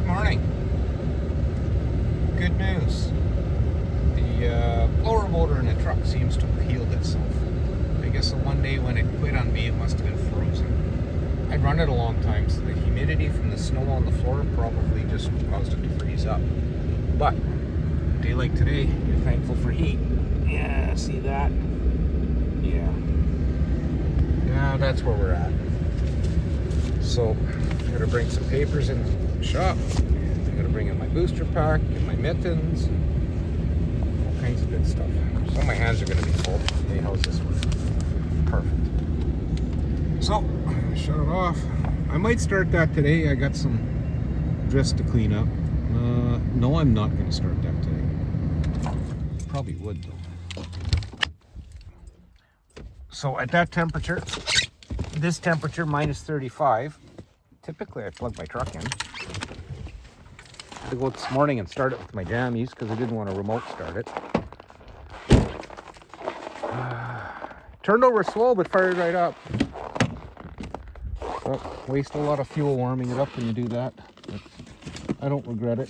morning. Good news. The blower motor in the truck seems to have healed itself. I guess the one day when it quit on me, it must have been frozen. I'd run it a long time, so the humidity from the snow on the floor probably just caused it to freeze up. But a day like today, you're thankful for heat. Yeah, see that? Yeah. Yeah, that's where we're at. So, I'm gonna bring some papers in the shop. I'm gonna bring in my booster pack and my mittens, all kinds of good stuff. So my hands are gonna be full. Hey, how's this one? Perfect. So, I'm gonna shut it off. I might start that today. I got some dress to clean up. No, I'm not gonna start that today. Probably would though. So at that temperature, this temperature minus 35, typically I plug my truck in. I had to go this morning and start it with my jammies because I didn't want to remote start it. Turned over slow but fired right up. Well, waste a lot of fuel warming it up when you do that, but I don't regret it,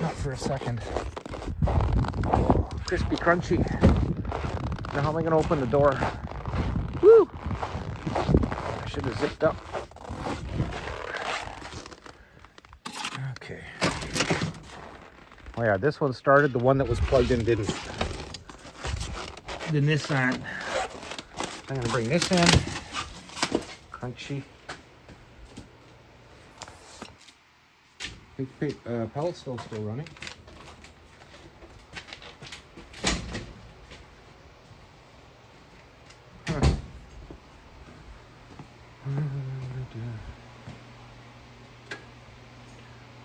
not for a second. Oh, crispy, crunchy. Now how am I going to open the door? Woo! I should have zipped up. Okay. Oh yeah, this one started. The one that was plugged in didn't. The Nissan. I'm gonna bring this in. Crunchy. Pellet stove still running.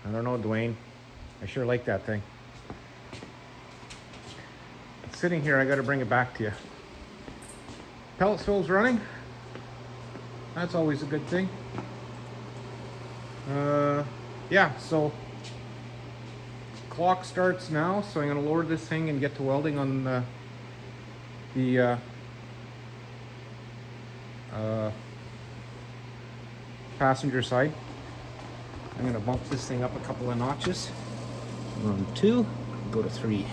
I don't know, Dwayne. I sure like that thing. It's sitting here, I gotta bring it back to you. Pellet stove's running. That's always a good thing. Yeah, so clock starts now, so I'm gonna lower this thing and get to welding on the passenger side. I'm gonna bump this thing up a couple of notches. We're on 2, go to 3.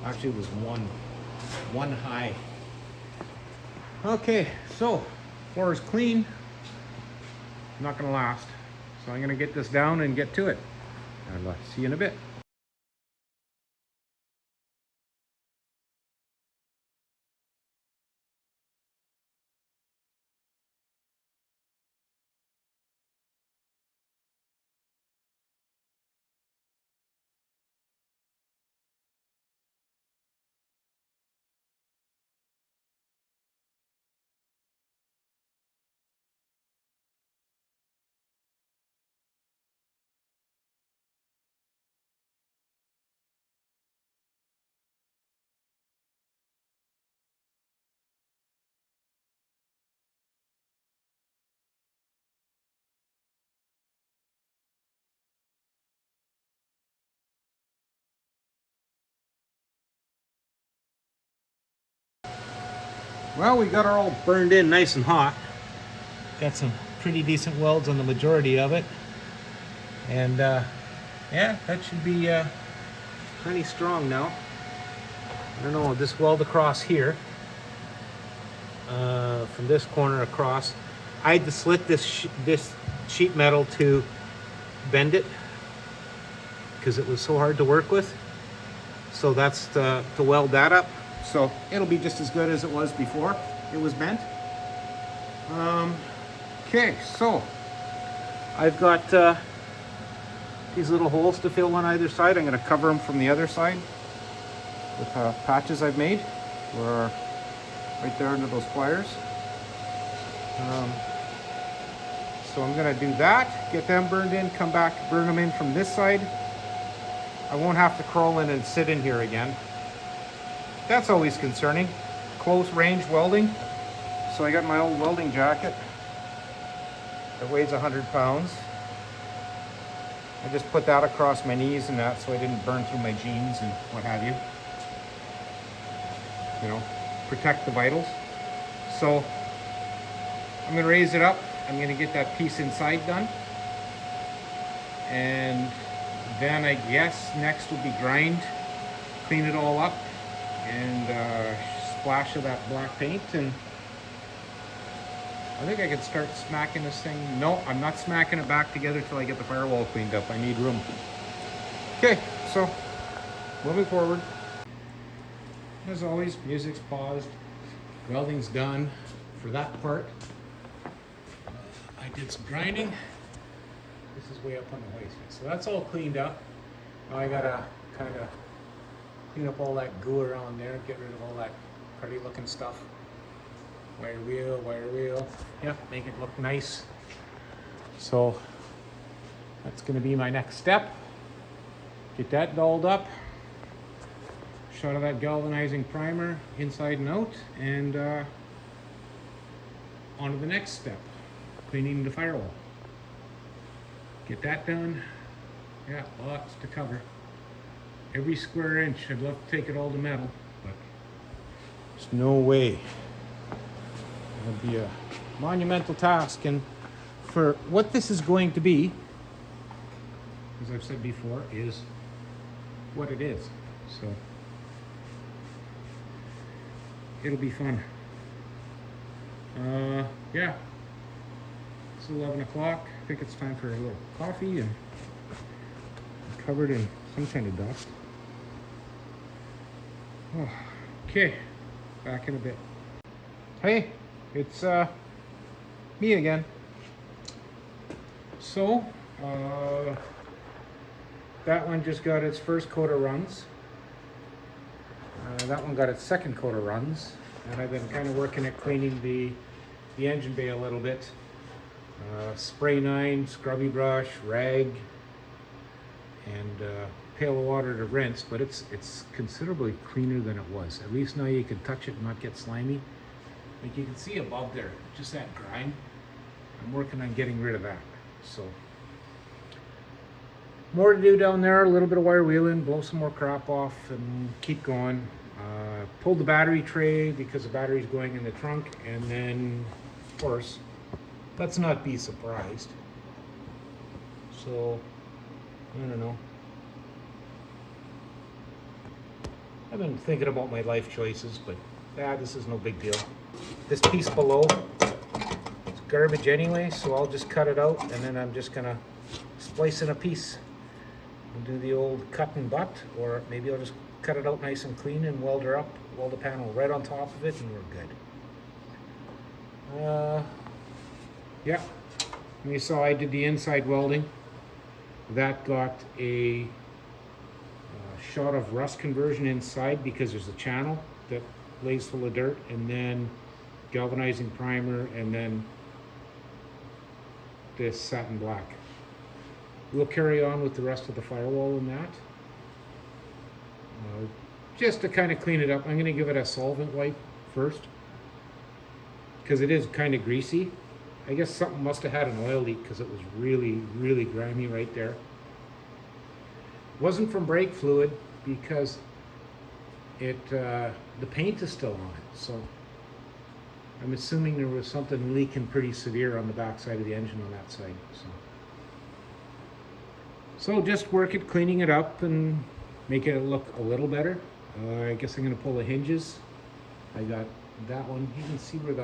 Actually, it was one high. Okay, so floor is clean. Not gonna last, so I'm gonna get this down and get to it. And see you in a bit. Well, we got her all burned in nice and hot. Got some pretty decent welds on the majority of it. And yeah, that should be plenty strong now. I don't know, this weld across here, from this corner across, I had to slit this sheet metal to bend it because it was so hard to work with. So that's to weld that up. So it'll be just as good as it was before it was bent. Okay, so I've got these little holes to fill on either side. I'm going to cover them from the other side with patches I've made. We're right there under those pliers. So I'm going to do that, get them burned in, come back, burn them in from this side. I won't have to crawl in and sit in here again. That's always concerning. Close range welding. So I got my old welding jacket that weighs 100 pounds. I just put that across my knees and that so I didn't burn through my jeans and what have you. You know, protect the vitals. So I'm gonna raise it up. I'm gonna get that piece inside done. And Then I guess next will be grind, clean it all up, and splash of that black paint, and I think I could start smacking this thing. No, I'm not smacking it back together till I get the firewall cleaned up. I need room. Okay, so moving forward. As always, music's paused. Welding's done for that part. I did some grinding. This is way up on the waist. So that's all cleaned up. Now I gotta kind of clean up all that goo around there, get rid of all that pretty looking stuff. Wire wheel. Yep, make it look nice. So that's gonna be my next step. Get that dolled up. Shot of that galvanizing primer inside and out, and on to the next step, cleaning the firewall. Get that done. Yeah, lots to cover. Every square inch. I'd love to take it all to metal, but there's no way. It'll be a monumental task, and for what this is going to be, as I've said before, is what it is. So it'll be fun. Yeah, it's 11 o'clock. I think it's time for a little coffee, and I'm covered in some kind of dust. Oh, okay, back in a bit. Hey, it's me again. So, that one just got its first coat of runs. That one got its second coat of runs, and I've been kind of working at cleaning the engine bay a little bit. Spray 9, scrubby brush, rag, and pail of water to rinse, but it's considerably cleaner than it was. At least now you can touch it and not get slimy. Like you can see above there, just that grime. I'm working on getting rid of that. So more to do down there, a little bit of wire wheeling, blow some more crap off, and keep going. Pulled the battery tray because the battery's going in the trunk, and then, of course, let's not be surprised. So, I don't know. I've been thinking about my life choices, but this is no big deal. This piece below, it's garbage anyway, so I'll just cut it out, and then I'm just gonna splice in a piece. We'll do the old cut and butt, or maybe I'll just cut it out nice and clean and weld her up, weld the panel right on top of it, and we're good. Yeah, and you saw I did the inside welding. That got a shot of rust conversion inside because there's a channel that lays full of dirt, and then galvanizing primer, and then this satin black. We'll carry on with the rest of the firewall in that. Just to kind of clean it up, I'm going to give it a solvent wipe first, because it is kind of greasy. I guess something must have had an oil leak because it was really, really grimy right there. Wasn't from brake fluid because the paint is still on it, so I'm assuming there was something leaking pretty severe on the back side of the engine on that side. So just work at cleaning it up and making it look a little better. I guess I'm going to pull the hinges. I got that one. You can see who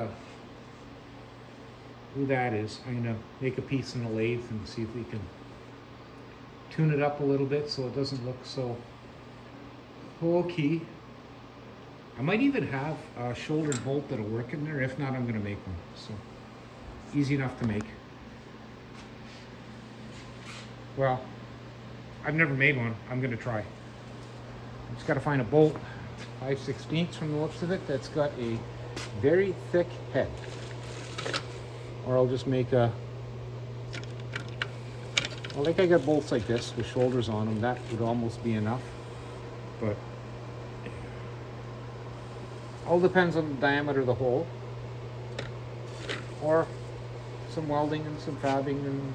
that is. I'm going to make a piece in a lathe and see if we can tune it up a little bit so it doesn't look so hokey. I might even have a shouldered bolt that'll work in there. If not, I'm going to make one. So easy enough to make. Well, I've never made one. I'm going to try. I just got to find a bolt, 5/16 from the looks of it, that's got a very thick head. Or I'll just make a, well, like I got bolts like this with shoulders on them. That would almost be enough. But all depends on the diameter of the hole. Or some welding and some fabbing, and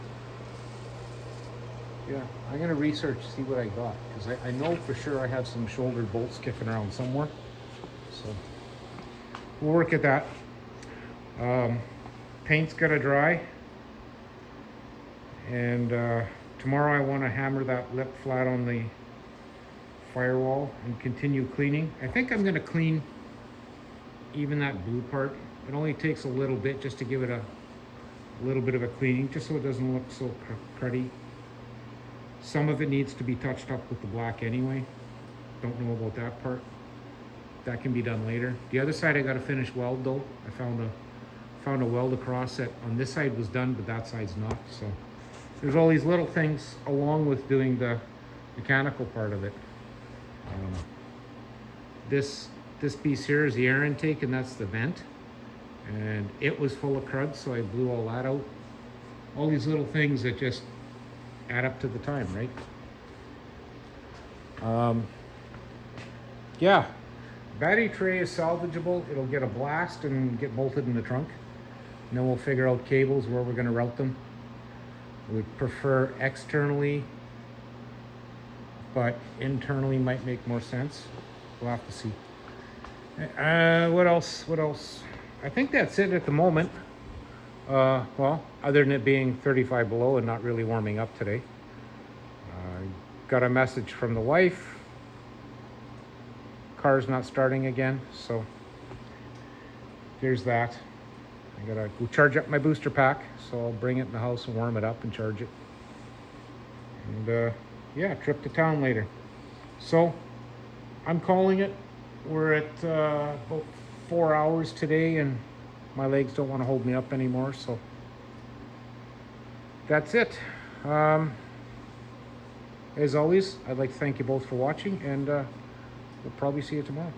yeah, I'm going to research, see what I got, because I know for sure I have some shouldered bolts kicking around somewhere. So we'll work at that. Paint's got to dry, and tomorrow I want to hammer that lip flat on the firewall and continue cleaning. I think I'm going to clean even that blue part. It only takes a little bit just to give it a little bit of a cleaning, just so it doesn't look so cruddy. Some of it needs to be touched up with the black anyway. Don't know about that part. That can be done later. The other side I got to finish weld though. I found a weld across that on this side was done, but that side's not. So there's all these little things along with doing the mechanical part of it. This piece here is the air intake, and that's the vent. And it was full of crud, so I blew all that out. All these little things that just add up to the time, right? Yeah, battery tray is salvageable. It'll get a blast and get bolted in the trunk. And then we'll figure out cables, where we're gonna route them. We prefer externally, but internally might make more sense. We'll have to see. What else? I think that's it at the moment. Well, other than it being 35 below and not really warming up today. Got a message from the wife. Car's not starting again, so here's that. I gotta go charge up my booster pack, so I'll bring it in the house and warm it up and charge it. And yeah, trip to town later. So I'm calling it. We're at about 4 hours today, and my legs don't want to hold me up anymore, so that's it. As always, I'd like to thank you both for watching, and we'll probably see you tomorrow.